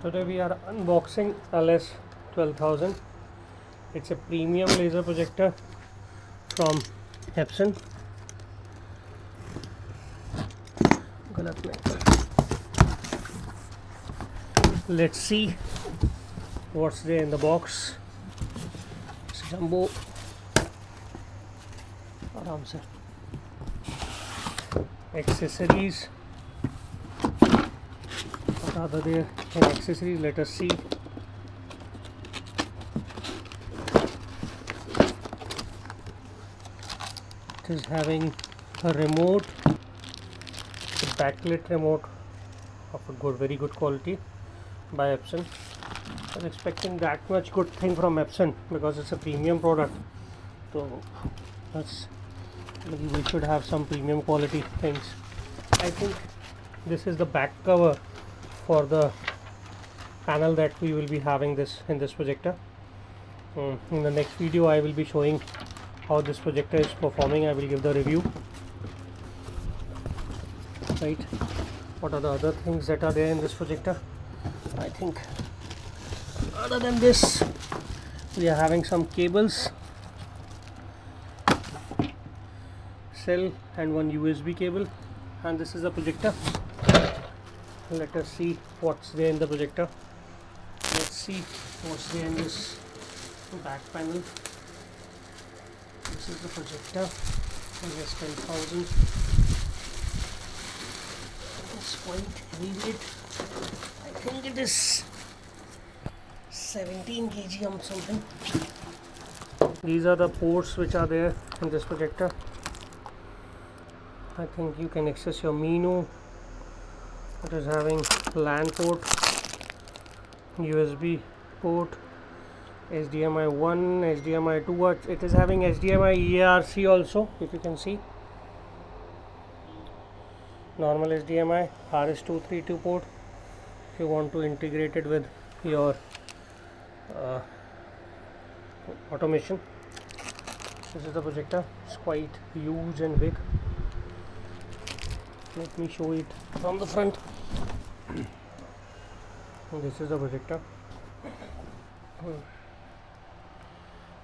Today we are unboxing LS12000. It's a premium laser projector from Epson. Let's see what's there in the box. It's jumbo. आराम से. Accessories. What are there in accessories? Let us see. It is having a remote, a backlit remote of a very good quality by Epson. I was expecting that much good thing from Epson because it's a premium product. So we should have some premium quality things. I think this is the back cover for the panel that we will be having in this projector. In the next video I will be showing how this projector is performing. I will give the review. Right, what are the other things that are there in this projector? I think other than this we are having some cables, cell and one USB cable, and this is the projector. Let us see what's there in the projector. Let's see what's there in this back panel. This is the projector LS12000. It's quite heavyweight. I think it is 17 kg or something. These are the ports which are there in this projector. I think you can access your menu. It is having LAN port, USB port, HDMI 1, HDMI 2. It is having HDMI EARC also, if you can see. Normal HDMI, RS232 port if you want to integrate it with your automation. This is the projector. It's quite huge and big. Let me show it from the front. This is the projector.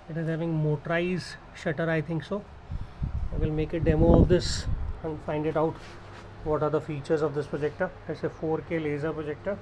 It is having motorized shutter, I think so. I will make a demo of this and find it out what are the features of this projector. It's a 4K laser projector.